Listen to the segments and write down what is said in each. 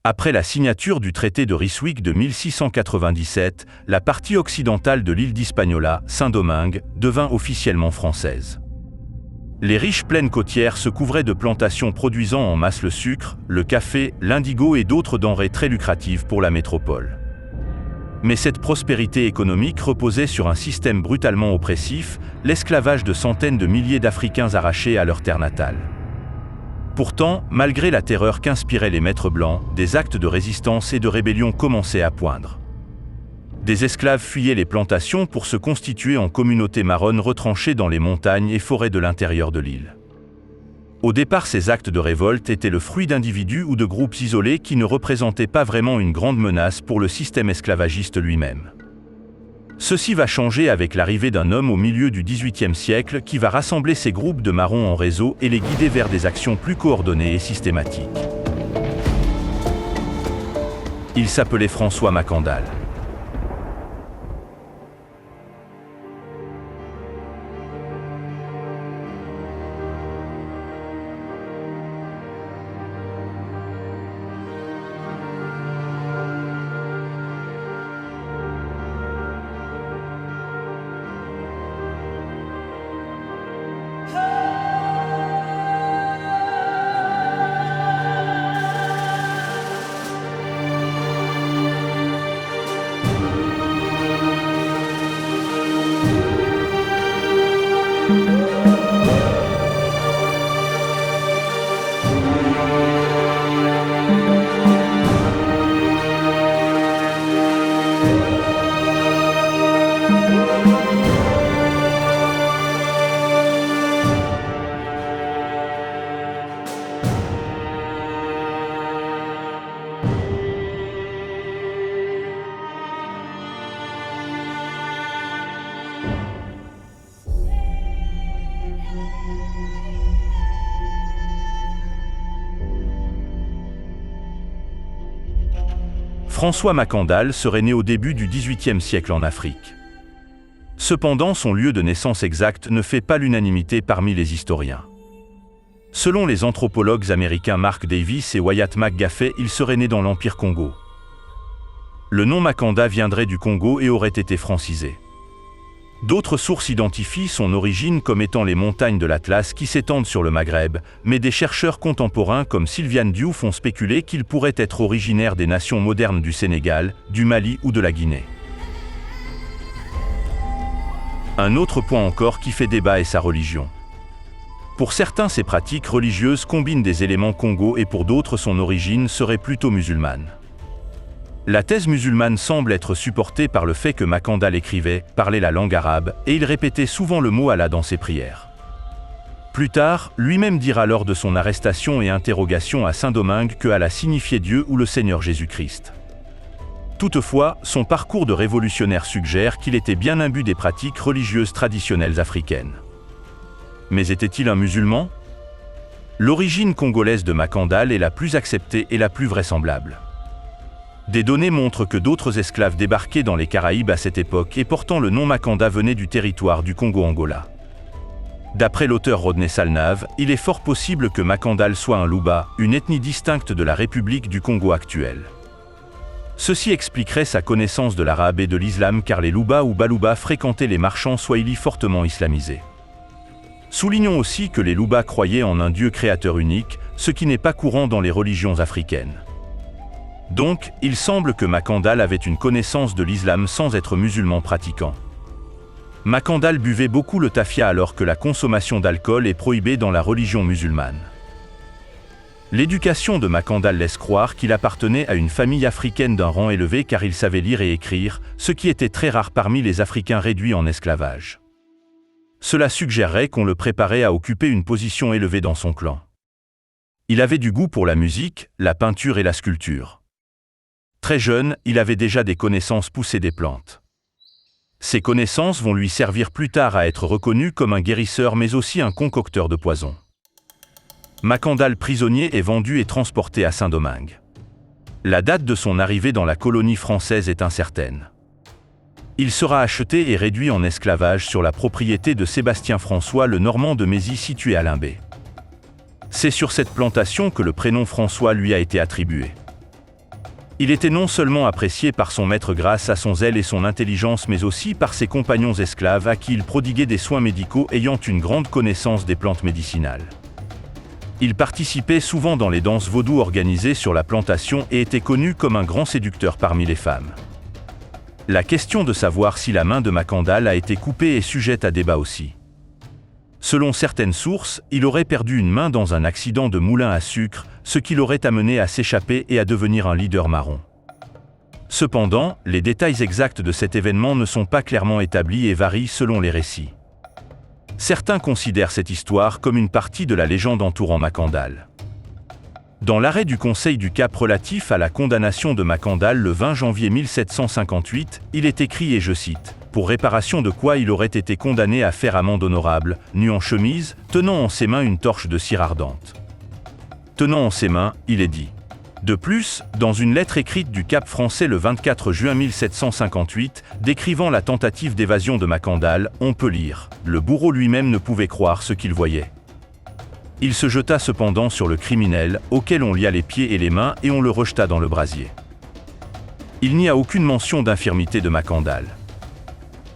Après la signature du traité de Ryswick de 1697, la partie occidentale de l'île d'Hispaniola, Saint-Domingue, devint officiellement française. Les riches plaines côtières se couvraient de plantations produisant en masse le sucre, le café, l'indigo et d'autres denrées très lucratives pour la métropole. Mais cette prospérité économique reposait sur un système brutalement oppressif, l'esclavage de centaines de milliers d'Africains arrachés à leur terre natale. Pourtant, malgré la terreur qu'inspiraient les maîtres blancs, des actes de résistance et de rébellion commençaient à poindre. Des esclaves fuyaient les plantations pour se constituer en communautés marronnes retranchées dans les montagnes et forêts de l'intérieur de l'île. Au départ, ces actes de révolte étaient le fruit d'individus ou de groupes isolés qui ne représentaient pas vraiment une grande menace pour le système esclavagiste lui-même. Ceci va changer avec l'arrivée d'un homme au milieu du XVIIIe siècle qui va rassembler ces groupes de marrons en réseau et les guider vers des actions plus coordonnées et systématiques. Il s'appelait François Mackandal. François Mackandal serait né au début du XVIIIe siècle en Afrique. Cependant, son lieu de naissance exact ne fait pas l'unanimité parmi les historiens. Selon les anthropologues américains Mark Davis et Wyatt McGaffey, il serait né dans l'Empire Congo. Le nom Makanda viendrait du Congo et aurait été francisé. D'autres sources identifient son origine comme étant les montagnes de l'Atlas qui s'étendent sur le Maghreb, mais des chercheurs contemporains comme Sylviane Diouf ont spéculé qu'il pourrait être originaire des nations modernes du Sénégal, du Mali ou de la Guinée. Un autre point encore qui fait débat est sa religion. Pour certains, ces pratiques religieuses combinent des éléments Congo et pour d'autres, son origine serait plutôt musulmane. La thèse musulmane semble être supportée par le fait que Mackandal écrivait, parlait la langue arabe, et il répétait souvent le mot Allah dans ses prières. Plus tard, lui-même dira lors de son arrestation et interrogation à Saint-Domingue que Allah signifiait Dieu ou le Seigneur Jésus-Christ. Toutefois, son parcours de révolutionnaire suggère qu'il était bien imbu des pratiques religieuses traditionnelles africaines. Mais était-il un musulman? L'origine congolaise de Mackandal est la plus acceptée et la plus vraisemblable. Des données montrent que d'autres esclaves débarquaient dans les Caraïbes à cette époque et portant le nom Makanda venaient du territoire du Congo-Angola. D'après l'auteur Rodney Salnave, il est fort possible que Mackandal soit un Luba, une ethnie distincte de la République du Congo actuelle. Ceci expliquerait sa connaissance de l'arabe et de l'islam car les Luba ou Baluba fréquentaient les marchands swahili fortement islamisés. Soulignons aussi que les Luba croyaient en un Dieu créateur unique, ce qui n'est pas courant dans les religions africaines. Donc, il semble que Mackandal avait une connaissance de l'islam sans être musulman pratiquant. Mackandal buvait beaucoup le tafia alors que la consommation d'alcool est prohibée dans la religion musulmane. L'éducation de Mackandal laisse croire qu'il appartenait à une famille africaine d'un rang élevé car il savait lire et écrire, ce qui était très rare parmi les Africains réduits en esclavage. Cela suggérerait qu'on le préparait à occuper une position élevée dans son clan. Il avait du goût pour la musique, la peinture et la sculpture. Très jeune, il avait déjà des connaissances poussées des plantes. Ces connaissances vont lui servir plus tard à être reconnu comme un guérisseur mais aussi un concocteur de poison. Mackandal prisonnier est vendu et transporté à Saint-Domingue. La date de son arrivée dans la colonie française est incertaine. Il sera acheté et réduit en esclavage sur la propriété de Sébastien François le Normand de Mézy situé à Limbé. C'est sur cette plantation que le prénom François lui a été attribué. Il était non seulement apprécié par son maître grâce à son zèle et son intelligence, mais aussi par ses compagnons esclaves à qui il prodiguait des soins médicaux ayant une grande connaissance des plantes médicinales. Il participait souvent dans les danses vaudou organisées sur la plantation et était connu comme un grand séducteur parmi les femmes. La question de savoir si la main de Macandal a été coupée est sujette à débat aussi. Selon certaines sources, il aurait perdu une main dans un accident de moulin à sucre, ce qui l'aurait amené à s'échapper et à devenir un leader marron. Cependant, les détails exacts de cet événement ne sont pas clairement établis et varient selon les récits. Certains considèrent cette histoire comme une partie de la légende entourant Macandal. Dans l'arrêt du Conseil du Cap relatif à la condamnation de Macandal le 20 janvier 1758, il est écrit, et je cite, « Pour réparation de quoi il aurait été condamné à faire amende honorable, nu en chemise, tenant en ses mains une torche de cire ardente. » Tenant en ses mains, il est dit. De plus, dans une lettre écrite du Cap français le 24 juin 1758, décrivant la tentative d'évasion de Macandal, on peut lire « Le bourreau lui-même ne pouvait croire ce qu'il voyait. Il se jeta cependant sur le criminel, auquel on lia les pieds et les mains et on le rejeta dans le brasier. » Il n'y a aucune mention d'infirmité de Macandal.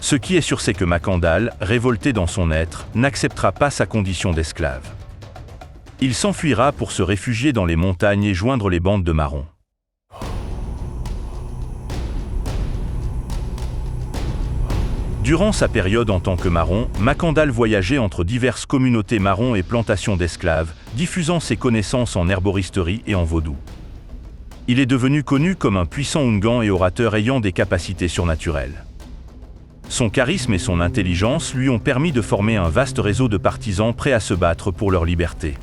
Ce qui est sûr, c'est que Macandal, révolté dans son être, n'acceptera pas sa condition d'esclave. Il s'enfuira pour se réfugier dans les montagnes et joindre les bandes de marrons. Durant sa période en tant que marron, Macandal voyageait entre diverses communautés marrons et plantations d'esclaves, diffusant ses connaissances en herboristerie et en vaudou. Il est devenu connu comme un puissant Oungan et orateur ayant des capacités surnaturelles. Son charisme et son intelligence lui ont permis de former un vaste réseau de partisans prêts à se battre pour leur liberté.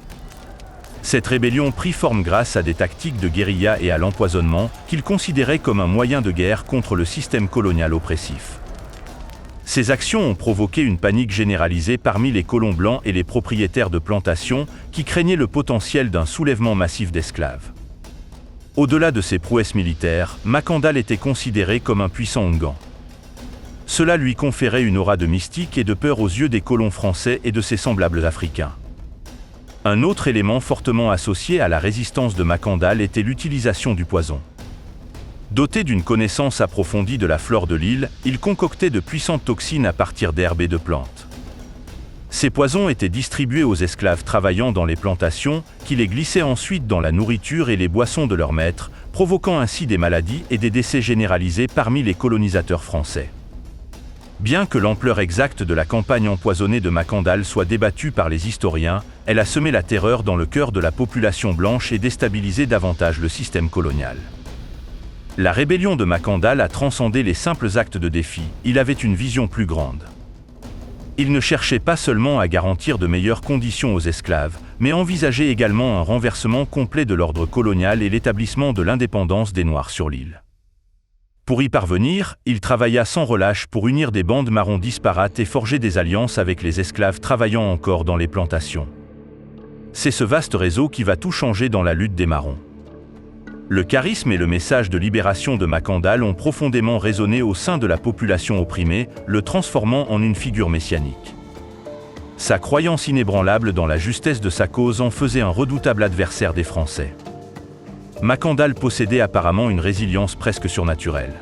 Cette rébellion prit forme grâce à des tactiques de guérilla et à l'empoisonnement, qu'il considérait comme un moyen de guerre contre le système colonial oppressif. Ces actions ont provoqué une panique généralisée parmi les colons blancs et les propriétaires de plantations qui craignaient le potentiel d'un soulèvement massif d'esclaves. Au-delà de ses prouesses militaires, Macandal était considéré comme un puissant Oungan. Cela lui conférait une aura de mystique et de peur aux yeux des colons français et de ses semblables africains. Un autre élément fortement associé à la résistance de Macandal était l'utilisation du poison. Doté d'une connaissance approfondie de la flore de l'île, il concoctait de puissantes toxines à partir d'herbes et de plantes. Ces poisons étaient distribués aux esclaves travaillant dans les plantations, qui les glissaient ensuite dans la nourriture et les boissons de leurs maîtres, provoquant ainsi des maladies et des décès généralisés parmi les colonisateurs français. Bien que l'ampleur exacte de la campagne empoisonnée de Macandal soit débattue par les historiens, elle a semé la terreur dans le cœur de la population blanche et déstabilisé davantage le système colonial. La rébellion de Macandal a transcendé les simples actes de défi, il avait une vision plus grande. Il ne cherchait pas seulement à garantir de meilleures conditions aux esclaves, mais envisageait également un renversement complet de l'ordre colonial et l'établissement de l'indépendance des Noirs sur l'île. Pour y parvenir, il travailla sans relâche pour unir des bandes marrons disparates et forger des alliances avec les esclaves travaillant encore dans les plantations. C'est ce vaste réseau qui va tout changer dans la lutte des marrons. Le charisme et le message de libération de Macandal ont profondément résonné au sein de la population opprimée, le transformant en une figure messianique. Sa croyance inébranlable dans la justesse de sa cause en faisait un redoutable adversaire des Français. Macandal possédait apparemment une résilience presque surnaturelle.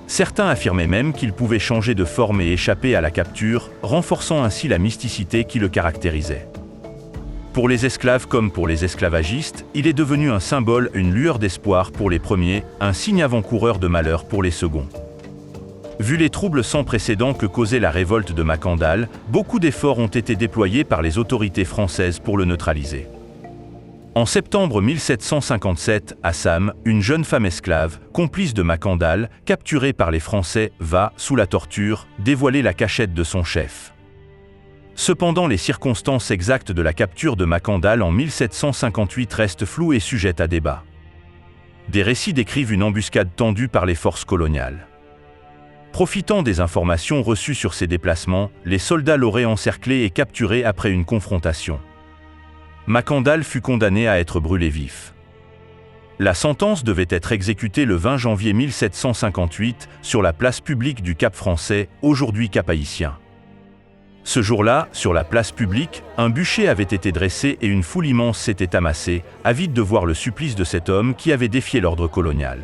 Certains affirmaient même qu'il pouvait changer de forme et échapper à la capture, renforçant ainsi la mysticité qui le caractérisait. Pour les esclaves comme pour les esclavagistes, il est devenu un symbole, une lueur d'espoir pour les premiers, un signe avant-coureur de malheur pour les seconds. Vu les troubles sans précédent que causait la révolte de Macandal, beaucoup d'efforts ont été déployés par les autorités françaises pour le neutraliser. En septembre 1757, à Sam, une jeune femme esclave, complice de Macandal, capturée par les Français, va, sous la torture, dévoiler la cachette de son chef. Cependant, les circonstances exactes de la capture de Macandal en 1758 restent floues et sujettes à débat. Des récits décrivent une embuscade tendue par les forces coloniales. Profitant des informations reçues sur ses déplacements, les soldats l'auraient encerclé et capturé après une confrontation. Macandal fut condamné à être brûlé vif. La sentence devait être exécutée le 20 janvier 1758 sur la place publique du Cap français, aujourd'hui Cap Haïtien. Ce jour-là, sur la place publique, un bûcher avait été dressé et une foule immense s'était amassée, avide de voir le supplice de cet homme qui avait défié l'ordre colonial.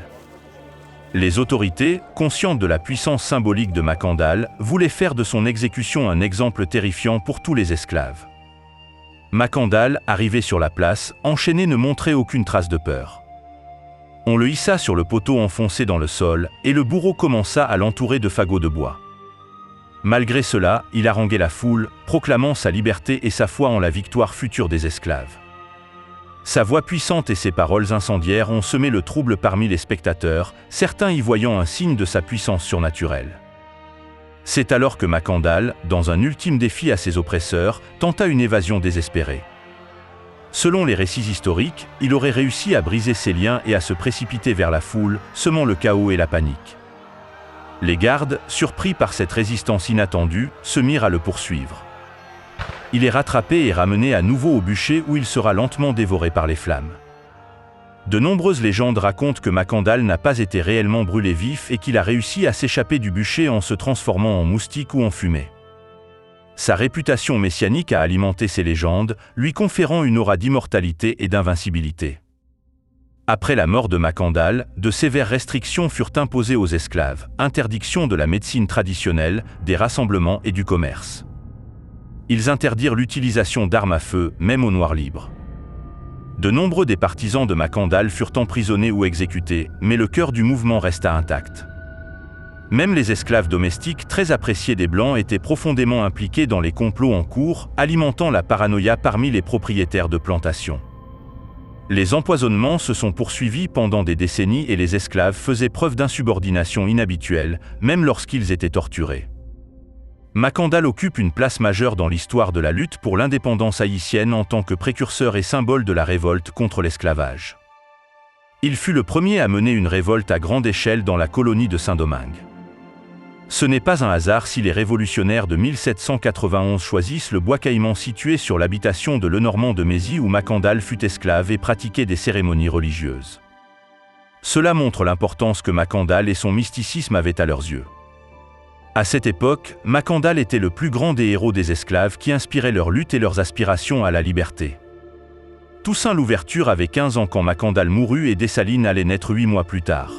Les autorités, conscientes de la puissance symbolique de Macandal, voulaient faire de son exécution un exemple terrifiant pour tous les esclaves. Macandal, arrivé sur la place, enchaîné, ne montrait aucune trace de peur. On le hissa sur le poteau enfoncé dans le sol, et le bourreau commença à l'entourer de fagots de bois. Malgré cela, il haranguait la foule, proclamant sa liberté et sa foi en la victoire future des esclaves. Sa voix puissante et ses paroles incendiaires ont semé le trouble parmi les spectateurs, certains y voyant un signe de sa puissance surnaturelle. C'est alors que Macandal, dans un ultime défi à ses oppresseurs, tenta une évasion désespérée. Selon les récits historiques, il aurait réussi à briser ses liens et à se précipiter vers la foule, semant le chaos et la panique. Les gardes, surpris par cette résistance inattendue, se mirent à le poursuivre. Il est rattrapé et ramené à nouveau au bûcher où il sera lentement dévoré par les flammes. De nombreuses légendes racontent que Macandal n'a pas été réellement brûlé vif et qu'il a réussi à s'échapper du bûcher en se transformant en moustique ou en fumée. Sa réputation messianique a alimenté ces légendes, lui conférant une aura d'immortalité et d'invincibilité. Après la mort de Macandal, de sévères restrictions furent imposées aux esclaves, interdiction de la médecine traditionnelle, des rassemblements et du commerce. Ils interdirent l'utilisation d'armes à feu, même aux noirs libres. De nombreux des partisans de Macandal furent emprisonnés ou exécutés, mais le cœur du mouvement resta intact. Même les esclaves domestiques très appréciés des Blancs étaient profondément impliqués dans les complots en cours, alimentant la paranoïa parmi les propriétaires de plantations. Les empoisonnements se sont poursuivis pendant des décennies et les esclaves faisaient preuve d'insubordination inhabituelle, même lorsqu'ils étaient torturés. Macandal occupe une place majeure dans l'histoire de la lutte pour l'indépendance haïtienne en tant que précurseur et symbole de la révolte contre l'esclavage. Il fut le premier à mener une révolte à grande échelle dans la colonie de Saint-Domingue. Ce n'est pas un hasard si les révolutionnaires de 1791 choisissent le bois caïman situé sur l'habitation de Lenormand de Mézy où Macandal fut esclave et pratiquait des cérémonies religieuses. Cela montre l'importance que Macandal et son mysticisme avaient à leurs yeux. À cette époque, Macandal était le plus grand des héros des esclaves qui inspiraient leur lutte et leurs aspirations à la liberté. Toussaint Louverture avait 15 ans quand Macandal mourut et Dessalines allait naître 8 mois plus tard.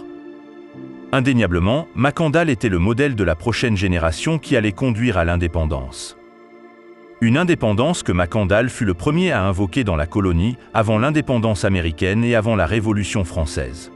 Indéniablement, Macandal était le modèle de la prochaine génération qui allait conduire à l'indépendance. Une indépendance que Macandal fut le premier à invoquer dans la colonie, avant l'indépendance américaine et avant la Révolution française.